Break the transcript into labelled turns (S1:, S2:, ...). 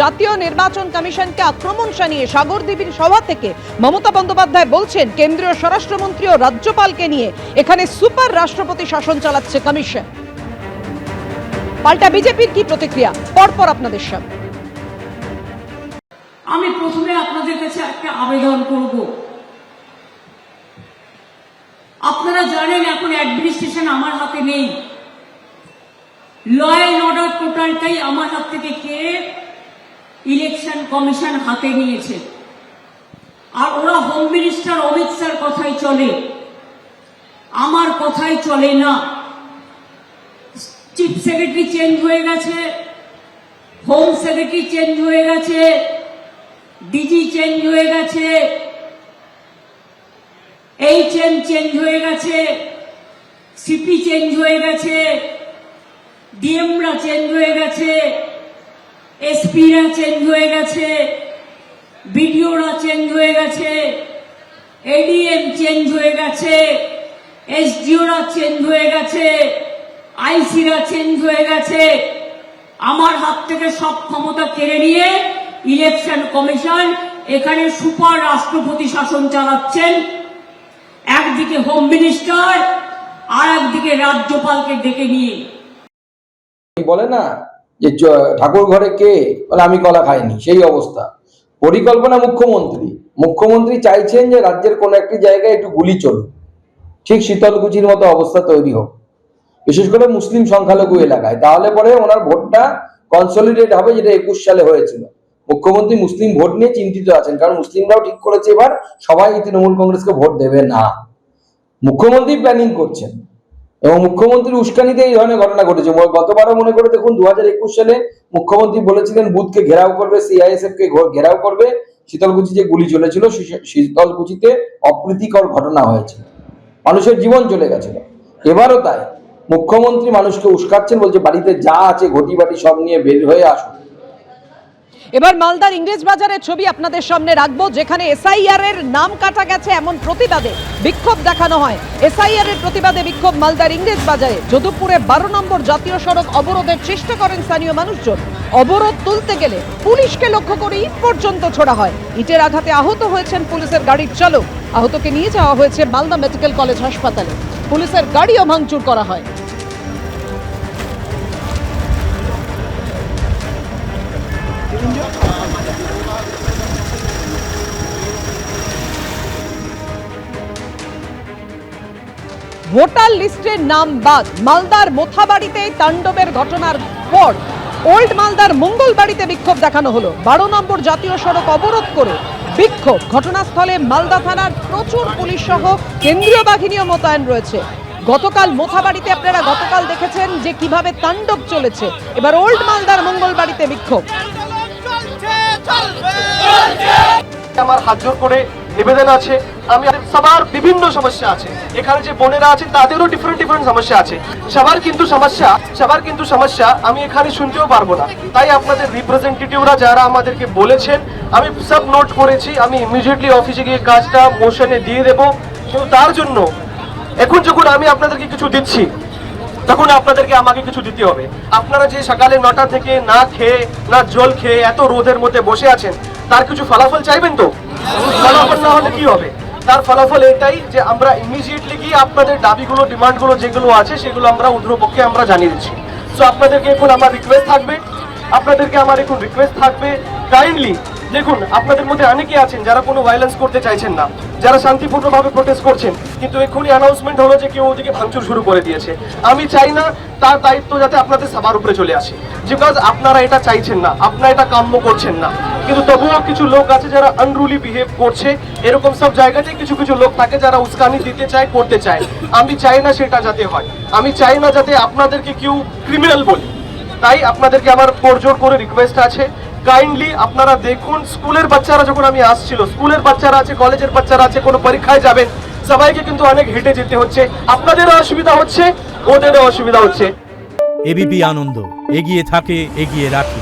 S1: জাতীয় নির্বাচন কমিশনকে আক্রমণ শানিয়ে সাগরদ্বীপের সভা থেকে মমতা বন্দ্যোপাধ্যায় বলছেন কেন্দ্রীয় স্বরাষ্ট্রমন্ত্রী ও রাজ্যপালকে নিয়ে এখানে সুপার রাষ্ট্রপতি শাসন চালাচ্ছে কমিশন। পাল্টা বিজেপির কি প্রতিক্রিয়া, পরপর আপনাদের সামনে।
S2: আমি প্রথমে আপনাদের কাছে একটা আবেদন করব। আপনারা জানেন এখন অ্যাডমিনিস্ট্রেশন আমার হাতে নেই, ল অ্যান্ড অর্ডার টোটালটাই আমার হাত থেকে কেড়ে ইলেকশন কমিশন হাতে নিয়েছে। আর ওরা হোম মিনিস্টার অমিত শাহর কথাই চলে, আমার কথাই চলে না। চিফ সেক্রেটারি চেঞ্জ হয়ে গেছে, হোম সেক্রেটারি চেঞ্জ হয়ে গেছে, ডিজি চেঞ্জ হয়ে গেছে, এইচএম চেঞ্জ হয়ে গেছে, সিপি চেঞ্জ হয়ে গেছে, ডিএমরা চেঞ্জ হয়ে গেছে, এসপিরা চেঞ্জ হয়ে গেছে, বিডিওরা চেঞ্জ হয়ে গেছে, এডিএম চেঞ্জ হয়ে গেছে, এসডিওরা চেঞ্জ হয়ে গেছে, আইসিরা চেঞ্জ হয়ে গেছে। আমার হাত থেকে সব ক্ষমতা কেড়ে নিয়ে ইলেকশন কমিশন এখানে সুপার রাষ্ট্রপতি শাসন চালাচ্ছেন। একদিকে হোম মিনিস্টার আর একদিকে রাজ্যপালকে ডেকে নিয়ে
S3: বলে না যে ঠাকুর ঘরে কে, বলে আমি কলা খাইনি, সেই অবস্থা। পরিকল্পনা মুখ্যমন্ত্রী চাইছেন যে রাজ্যের কোন একটি জায়গায় একটু গুলি চলুক, ঠিক শীতলকুচির মতো অবস্থা তৈরি হোক, বিশেষ করে মুসলিম সংখ্যালঘু এলাকায়। তাহলে পরে ওনার ভোটটা কনসলিডেট হবে, যেটা 21 সালে হয়েছিল। মুখ্যমন্ত্রী মুসলিম ভোট নিয়ে চিন্তিত আছেন, কারণ মুসলিমরাও ঠিক করেছে এবার সবাই তৃণমূল কংগ্রেসকে ভোট দেবে না। মুখ্যমন্ত্রী প্ল্যানিং করছেন এবং মুখ্যমন্ত্রীর উস্কানিতে এই ধরনের ঘটনা ঘটেছে। গতবারও মনে করে দেখুন, 2021 সালে মুখ্যমন্ত্রী বলেছিলেন বুথকে ঘেরাও করবে, সিআইএসএফ কে ঘেরাও করবে। শীতলকুচি যে গুলি চলেছিল, শীতলকুচিতে অপ্রীতিকর ঘটনা হয়েছে, মানুষের জীবন চলে গেছিল। এবারও তাই মুখ্যমন্ত্রী মানুষকে উস্কাচ্ছেন, বলছে বাড়িতে যা আছে ঘটি বাটি সব নিয়ে বের হয়ে আসুন।
S1: এবার মালদার ইংরেজ বাজারের ছবি আপনাদের সামনে রাখবো, যেখানে এসআইআর এর নাম কাটা গেছে এমন প্রতিবাদে বিক্ষোভ দেখানো হয়। এসআইআর এর প্রতিবাদে বিক্ষোভ মালদার ইংরেজ বাজারে। যদুপুরে 12 নম্বর জাতীয় সড়ক অবরোধের চেষ্টা করেন স্থানীয় মানুষজন। অবরোধ তুলতে গেলে পুলিশকে লক্ষ্য করে ইট পর্যন্ত ছোড়া হয়। ইটের আঘাতে আহত হয়েছেন পুলিশের গাড়ির চালক। আহতকে নিয়ে যাওয়া হয়েছে মালদা মেডিকেল কলেজ হাসপাতালে। পুলিশের গাড়িও ভাঙচুর করা হয়। ভোটার লিস্টের নাম বাদ মালদার মোথাবাড়িতে তাণ্ডবের ঘটনার পর ওল্ড মালদার মঙ্গলবাড়িতে বিক্ষোভ দেখানো হলো। 12 নম্বর জাতীয় সড়ক অবরোধ করে বিক্ষোভ। ঘটনাস্থলে মালদা থানার প্রচুর পুলিশ সহ কেন্দ্রীয় বাহিনীও মোতায়েন রয়েছে। গতকাল মোথাবাড়িতে আপনারা গতকাল দেখেছেন যে কিভাবে তাণ্ডব চলেছে। এবার ওল্ড মালদার মঙ্গলবাড়িতে বিক্ষোভ।
S4: আমার হাত জোর করে নিবেদন আছে, আমি সবার বিভিন্ন সমস্যা আছে, এখানে যে বোনেরা আছে তাদেরও ডিফারেন্ট সমস্যা আছে। সবার কিন্তু সমস্যা আমি এখানে শুনতেও পারবো না। তাই আপনাদের রিপ্রেজেন্টেটিভরা যারা আমাদেরকে বলেছেন আমি সব নোট করেছি। আমি ইমিডিয়েটলি অফিসে গিয়ে কাজটা মোশনে দিয়ে দেবো। কিন্তু তার জন্য এখন যখন আমি আপনাদেরকে কিছু দিচ্ছি, তখন আপনাদেরকে আমাকে কিছু দিতে হবে। আপনারা যে সকালে 9টা থেকে না খেয়ে না জল খেয়ে এত রোদের মধ্যে বসে আছেন, তার কিছু ফলাফল চাইবেন তো? ফলাফল না হলে কি হবে? তার ফলাফল এটাই যে আমরা ইমিডিয়েটলি গিয়ে আপনাদের দাবিগুলো, ডিমান্ডগুলো যেগুলো আছে সেগুলো আমরা উদ্রপক্ষে আমরা জানিয়ে দিচ্ছি। সো আপনাদেরকে এখন আমার রিকোয়েস্ট থাকবে, কাইন্ডলি দেখুন, আপনাদের মধ্যে অনেকে আছেন যারা কোনো ভায়োলেন্স করতে চাইছেন না, যারা শান্তিপূর্ণভাবে প্রোটেস্ট করছেন, কিন্তু এক্ষুনি অ্যানাউন্সমেন্ট হলো যে কেউ ওদিকে ভাঙচুর শুরু করে দিয়েছে। আমি চাই না তার দায়িত্ব যাতে আপনাদের সবার উপরে চলে আসে, বিকজ আপনারা এটা চাইছেন না, আপনারা এটা কাম্য করছেন না। কিন্তু তবুও কিছু লোক আছে যারা আনরুলি বিহেভ করছে। এরকম সব জায়গাতে কিছু লোক থাকে যারা উস্কানি দিতে চায়, করতে চায়। আমি চাই না সেটা যাতে হয়, আমি চাই না যাতে আপনাদেরকে কেউ ক্রিমিনাল বলে। তাই আপনাদেরকে আমার জোর করে রিকোয়েস্ট আছে, কাইন্ডলি আপনারা দেখুন, স্কুলের বাচ্চারা যখন আমি আসছিল, স্কুলের বাচ্চারা আছে, কলেজের বাচ্চারা আছে, কোনো পরীক্ষায় যাবেন, সবাইকে কিন্তু অনেক হেঁটে যেতে হচ্ছে। আপনাদেরও অসুবিধা হচ্ছে, ওদেরও অসুবিধা হচ্ছে।
S5: এবিপি আনন্দ এগিয়ে থাকে, এগিয়ে রাখে।